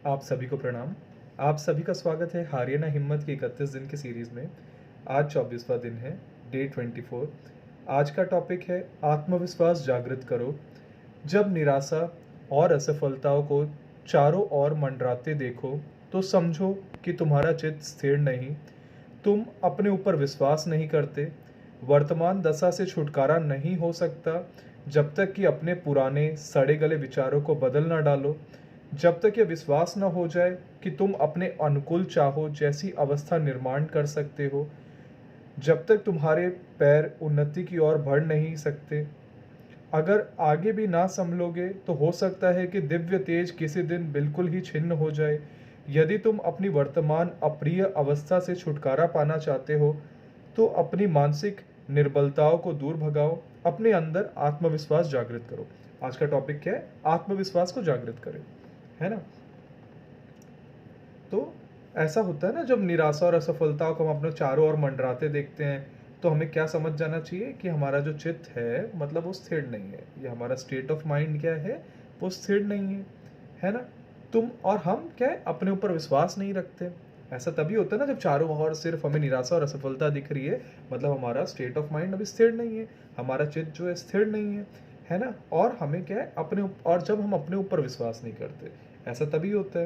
आप सभी को प्रणाम। आप सभी का स्वागत है हारिए हिम्मत की 31 दिन की सीरीज़ में। आज 24वां दिन है, डे 24। आज का टॉपिक है आत्मविश्वास जागृत करो। जब निराशा और असफलताओं को चारों ओर मंडराते देखो तो समझो कि तुम्हारा चित्त स्थिर नहीं। तुम अपने ऊपर विश्वास नहीं करते। वर्तमान दशा से छुटकारा नहीं हो सकता जब तक कि अपने पुराने सड़े गले विचारों को बदल न डालो। जब तक यह विश्वास न हो जाए कि तुम अपने अनुकूल चाहो जैसी अवस्था निर्माण कर सकते हो। जब तक तुम्हारे पैर उन्नति की ओर बढ़ नहीं सकते। अगर आगे भी ना संभलोगे तो हो सकता है कि दिव्य तेज किसी दिन बिल्कुल ही छिन्न हो जाए। यदि तुम अपनी वर्तमान अप्रिय अवस्था से छुटकारा पाना चाहते हो तो अपनी मानसिक निर्बलताओं को दूर भगाओ। अपने अंदर आत्मविश्वास जागृत करो। आज का टॉपिक क्या है? आत्मविश्वास को जागृत करें, है ना। तो ऐसा होता है ना, जब निराशा और असफलताओं को हम अपने चारों ओर मंडराते देखते हैं तो हमें क्या समझ जाना चाहिए कि हमारा जो चित्त है मतलब वो स्थिर नहीं है। ये हमारा स्टेट ऑफ माइंड क्या है? वो स्थिर नहीं है ना। तुम और हम क्या है, अपने ऊपर विश्वास नहीं रखते। ऐसा तभी होता है ना जब चारों ओर सिर्फ हमें निराशा और असफलता दिख रही है, मतलब हमारा स्टेट ऑफ माइंड अभी स्थिर नहीं है, हमारा चित्त जो है स्थिर नहीं है ना। और हमें क्या है और जब हम अपने ऊपर विश्वास नहीं करते, ऐसा तभी होता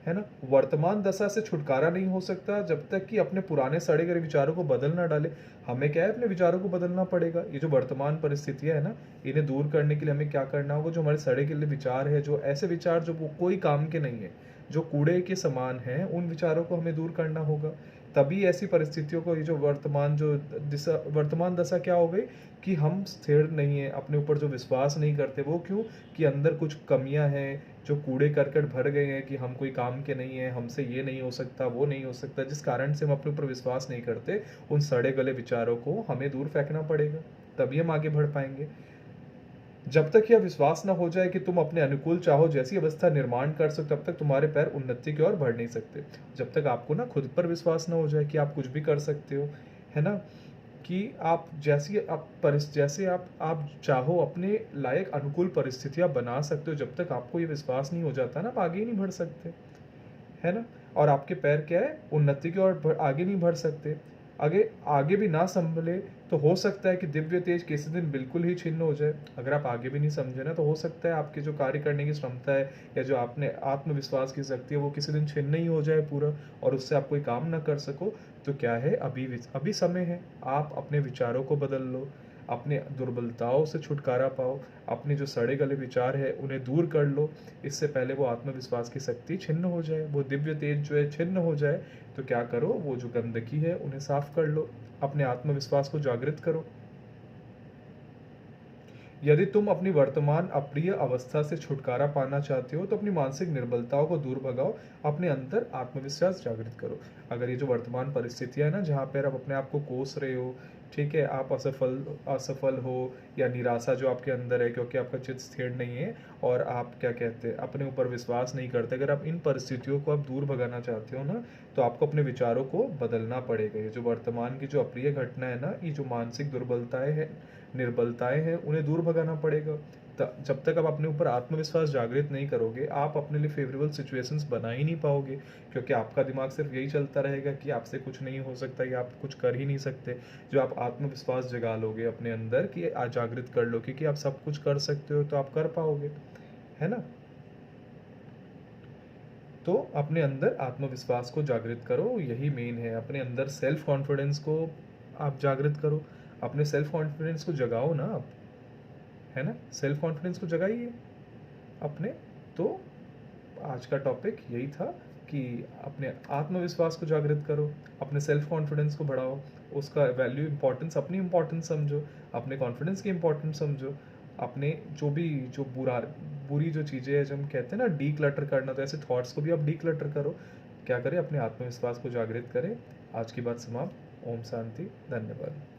है ना। वर्तमान दशा से छुटकारा नहीं हो सकता जब तक कि अपने पुराने सड़े गए विचारों को बदल ना डाले। हमें क्या है, अपने विचारों को बदलना पड़ेगा। ये जो वर्तमान परिस्थितियां है ना, इन्हें दूर करने के लिए हमें क्या करना होगा? जो हमारे सड़े गले विचार है, जो ऐसे विचार जो कोई काम के नहीं है, जो कूड़े के समान हैं, उन विचारों को हमें दूर करना होगा। तभी ऐसी परिस्थितियों को, ये जो वर्तमान दशा क्या हो गई कि हम स्थिर नहीं है, अपने ऊपर जो विश्वास नहीं करते। वो क्यों? कि अंदर कुछ कमियां हैं, जो कूड़े करकट भर गए हैं कि हम कोई काम के नहीं है, हमसे ये नहीं हो सकता, वो नहीं हो सकता, जिस कारण से हम अपने ऊपर विश्वास नहीं करते। उन सड़े गले विचारों को हमें दूर फेंकना पड़ेगा, तभी हम आगे बढ़ पाएंगे। जब तक यह विश्वास न हो जाए कि तुम अपने अनुकूल चाहो जैसी अवस्था निर्माण कर सकते, तब तक तुम्हारे पैर उन्नति की ओर बढ़ नहीं सकते। जब तक आपको ना खुद पर विश्वास न हो जाए कि आप कुछ भी कर सकते हो, है ना, कि आप जैसे आप चाहो अपने लायक अनुकूल परिस्थितियां बना सकते हो, जब तक आपको ये विश्वास नहीं हो जाता ना, आप आगे ही नहीं बढ़ सकते, है ना। और आपके पैर क्या है? उन्नति की ओर आगे नहीं बढ़ सकते। आगे आगे भी ना संभले तो हो सकता है कि दिव्य तेज किसी दिन बिल्कुल ही छिन्न हो जाए। अगर आप आगे भी नहीं समझे ना, तो हो सकता है आपके जो कार्य करने की क्षमता है या जो आपने आत्मविश्वास की शक्ति है, वो किसी दिन छिन्न ही हो जाए पूरा, और उससे आप कोई काम ना कर सको। तो क्या है, अभी समय है। आप अपने विचारों को बदल लो, अपने दुर्बलताओं से छुटकारा पाओ, अपने जो सड़े गले विचार है उन्हें दूर कर लो। इससे पहले वो आत्मविश्वास की शक्ति छिन्न हो जाए, वो दिव्य तेज जो है छिन्न हो जाए। तो क्या करो, वो जो गंदगी है उन्हें साफ कर लो, अपने आत्मविश्वास को जागृत करो। यदि तुम अपनी वर्तमान अप्रिय अवस्था से छुटकारा पाना चाहते हो तो अपनी मानसिक निर्बलताओं को दूर भगाओ, अपने अंदर आत्मविश्वास जागृत करो। अगर ये जो वर्तमान परिस्थितियां है ना, जहाँ पर आप अपने आप को कोस रहे हो, ठीक है, आप असफल हो, या निराशा जो आपके अंदर है क्योंकि आपका चित्त स्थिर नहीं है, और आप क्या कहते हैं, अपने ऊपर विश्वास नहीं करते, अगर आप इन परिस्थितियों को आप दूर भगाना चाहते हो ना, तो आपको अपने विचारों को बदलना पड़ेगा। ये जो वर्तमान की जो अप्रिय घटना है ना, ये जो मानसिक दुर्बलताएं हैं, निर्बलताएं हैं, उन्हें दूर भगाना पड़ेगा। जब तक आप अपने ऊपर आत्मविश्वास जागृत नहीं करोगे, आप अपने लिए फेवरेबल सिचुएशंस बना ही नहीं पाओगे, क्योंकि आपका दिमाग सिर्फ यही चलता रहेगा कि आपसे कुछ नहीं हो सकता या आप कुछ कर ही नहीं सकते। जो आप आत्मविश्वास जगा लोगे अपने अंदर कि जागृत कर लो कि आप सब कुछ कर सकते हो, तो आप कर पाओगे, है ना। तो अपने अंदर आत्मविश्वास को जागृत करो, यही मेन है। अपने अंदर सेल्फ कॉन्फिडेंस को आप जागृत करो, अपने सेल्फ कॉन्फिडेंस को जगाओ ना आप, है ना। सेल्फ कॉन्फिडेंस को जगाइए अपने। तो आज का टॉपिक यही था कि अपने आत्मविश्वास को जागृत करो, अपने सेल्फ कॉन्फिडेंस को बढ़ाओ, उसका वैल्यू, इंपॉर्टेंस, अपनी इंपॉर्टेंस समझो, अपने कॉन्फिडेंस की इंपॉर्टेंस समझो। अपने जो बुरी जो चीज़ें हैं, जो हम कहते हैं ना डी क्लटर करना, तो ऐसे थॉट्स को भी आप डी क्लटर करो। क्या करें? अपने आत्मविश्वास को जागृत करें। आज की बात समाप्त। ओम शांति। धन्यवाद।